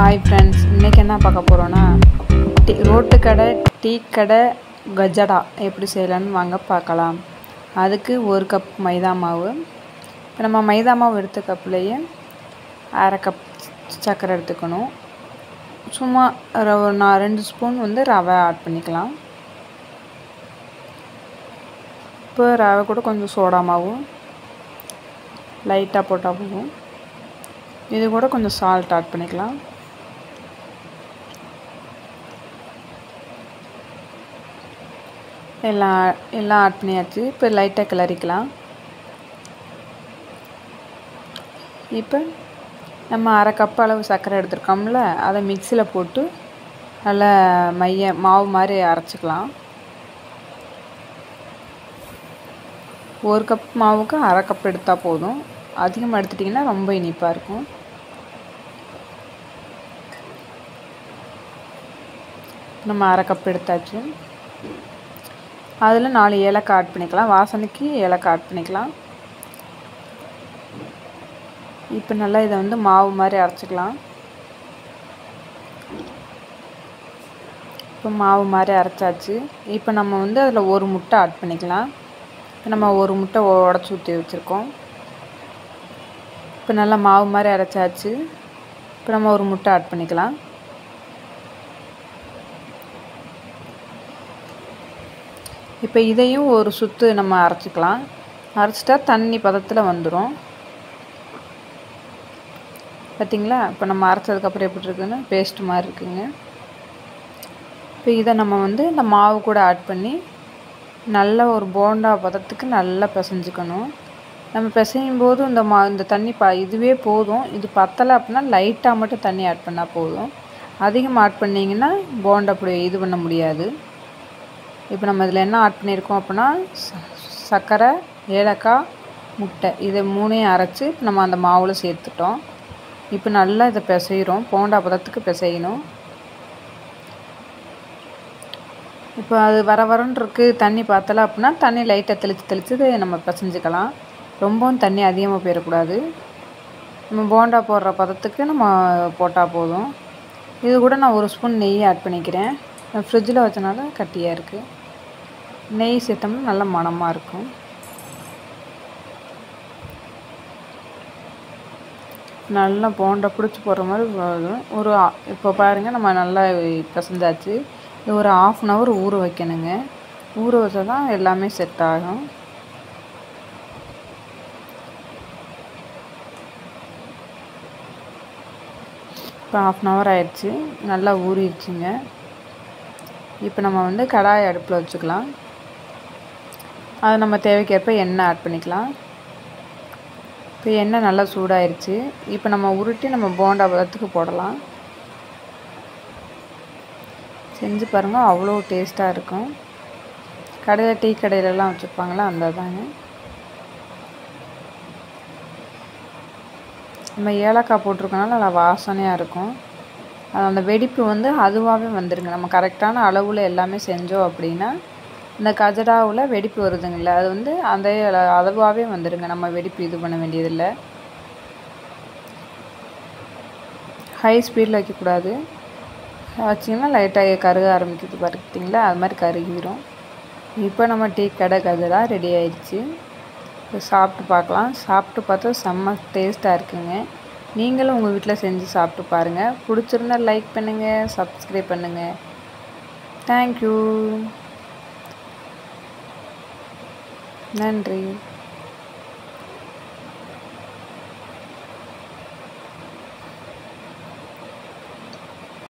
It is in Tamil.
ஹாய் ஃப்ரெண்ட்ஸ், இன்றைக்கி என்ன பார்க்க போகிறோன்னா ரோட்டு கடை டீ கடை கஜடா எப்படி செய்யலான்னு வாங்க பார்க்கலாம். அதுக்கு 1 கப் மைதா மாவு. இப்போ நம்ம மைதா மாவு எடுத்த கப்லேயே அரை கப் சர்க்கரை எடுத்துக்கணும். சும்மா நான் 2 ஸ்பூன் ரவை ஆட் பண்ணிக்கலாம். இப்போ ரவை கூட கொஞ்சம் சோடா மாவும் லைட்டாக போட்டால் போதும். இது கூட கொஞ்சம் சால்ட் ஆட் பண்ணிக்கலாம். எல்லாம் ஆட் பண்ணியாச்சு. இப்போ லைட்டாக கிளறிக்கலாம். இப்போ நம்ம அரை கப் அளவு சர்க்கரை எடுத்துருக்கோம்ல, அதை மிக்சியில் போட்டு நல்லா மாவு மாதிரி அரைச்சிக்கலாம். 1 கப் மாவுக்கு அரை கப் எடுத்தால் போதும். அதிகமாக எடுத்துட்டிங்கன்னா ரொம்ப இனிப்பாக இருக்கும். நம்ம அரை கப் எடுத்தாச்சு. அதில் 4 ஏலக்காய் ஆட் பண்ணிக்கலாம். வாசனைக்கு ஏலக்காய் ஆட் பண்ணிக்கலாம். இப்போ நல்லா இதை மாவு மாதிரி அரைச்சிக்கலாம். இப்போ மாவு மாதிரி அரைச்சாச்சு. இப்போ நம்ம அதில் 1 முட்டை ஆட் பண்ணிக்கலாம். இப்போ நம்ம 1 முட்டை உடச்சி ஊற்றி வச்சுருக்கோம். இப்போ நல்லா மாவு மாதிரி அரைச்சாச்சு. இப்போ நம்ம 1 முட்டை ஆட் பண்ணிக்கலாம். இப்போ இதையும் ஒரு சுற்று நம்ம அரைச்சிக்கலாம். அரைச்சிட்டா தண்ணி பதத்தில் வந்துடும். பார்த்திங்களா? இப்போ நம்ம அரைச்சதுக்கப்புறம் எப்படி இருக்குதுன்னு பேஸ்ட் மாதிரி இருக்குங்க. இப்போ இதை நம்ம இந்த மாவு கூட ஆட் பண்ணி நல்ல ஒரு போண்டா பதத்துக்கு நல்லா பிசைஞ்சுக்கணும். நம்ம பிசையும் போது இந்த தண்ணி இதுவே போதும். இது பத்தலை அப்படின்னா லைட்டாக மட்டும் தண்ணி ஆட் பண்ணால் போதும். அதிகமாக ஆட் பண்ணிங்கன்னா போண்டா அப்படி இது பண்ண முடியாது. இப்போ நம்ம இதில் என்ன ஆட் பண்ணியிருக்கோம் அப்படின்னா சர்க்கரை, ஏலக்காய், முட்டை இதை 3ஐயும் அரைச்சி நம்ம அந்த மாவில் சேர்த்துட்டோம். இப்போ நல்லா இதை பிசைகிறோம். போண்டா பதத்துக்கு பிசையணும். இப்போ அது வரன்னு இருக்குது, தண்ணி பார்த்தலை அப்படின்னா தண்ணி லைட்டாக தெளித்து நம்ம பிசைஞ்சிக்கலாம். ரொம்பவும் தண்ணி அதிகமாக போயிடக்கூடாது. நம்ம போண்டா போடுற பதத்துக்கு நம்ம போட்டால் போதும். இது கூட நான் 1 ஸ்பூன் நெய் ஆட் பண்ணிக்கிறேன். ஃப்ரிட்ஜில் வச்சனால கட்டியாக இருக்குது. நெய் சேர்த்தோம்னா நல்ல மணமாக இருக்கும். நல்லா போண்டா பிடிச்சி போடுற மாதிரி வரும். இப்போ பாருங்கள், நம்ம நல்லா பிசைஞ்சாச்சு. இது ஒரு 1/2 hour ஊற வைக்கணுங்க. ஊற வச்சா தான் எல்லாமே செட் ஆகும். இப்போ 1/2 hour ஆயிடுச்சு. நல்லா ஊறிடுச்சுங்க. இப்போ நம்ம கடாயை அடுப்பில் வச்சுக்கலாம். அது நம்ம தேவைக்கேற்ப எண்ணெய் ஆட் பண்ணிக்கலாம். இப்போ எண்ணெய் நல்லா சூடாயிருச்சு. இப்போ நம்ம உருட்டி நம்ம போண்டா பதத்துக்கு போடலாம். செஞ்சு பாருங்கள், அவ்வளோ டேஸ்ட்டாக இருக்கும். கடையில் டீ கடையிலலாம் வச்சுருப்பாங்களா, அந்த தாங்க. நம்ம ஏலக்காய் போட்டிருக்கனால நல்லா வாசனையாக இருக்கும். அந்த வெடிப்பு அதுவாகவே வந்துடுங்க. நம்ம கரெக்டான அளவில் எல்லாமே செஞ்சோம் அப்படின்னா இந்த கஜடாவில் வெடிப்பு வருதுங்கள, அது அந்த அளவாகவே வந்துடுங்க. நம்ம வெடிப்பு இது பண்ண வேண்டியதில்லை. ஹை ஸ்பீடில் வைக்கக்கூடாது. வச்சிங்கன்னா லைட்டாக கருக ஆரம்பிக்குது. பார்த்தீங்களா? அது மாதிரி கருகிடும். இப்போ நம்ம டீ கடை கஜடா ரெடி ஆயிடுச்சு. இப்போ சாப்பிட்டு பார்க்கலாம். சாப்பிட்டு பார்த்தா செம்ம டேஸ்ட்டாக இருக்குங்க. நீங்களும் உங்கள் வீட்டில் செஞ்சு சாப்பிட்டு பாருங்கள். பிடிச்சிருந்தா லைக் பண்ணுங்கள், சப்ஸ்கிரைப் பண்ணுங்கள். தேங்க்யூ. நன்றி.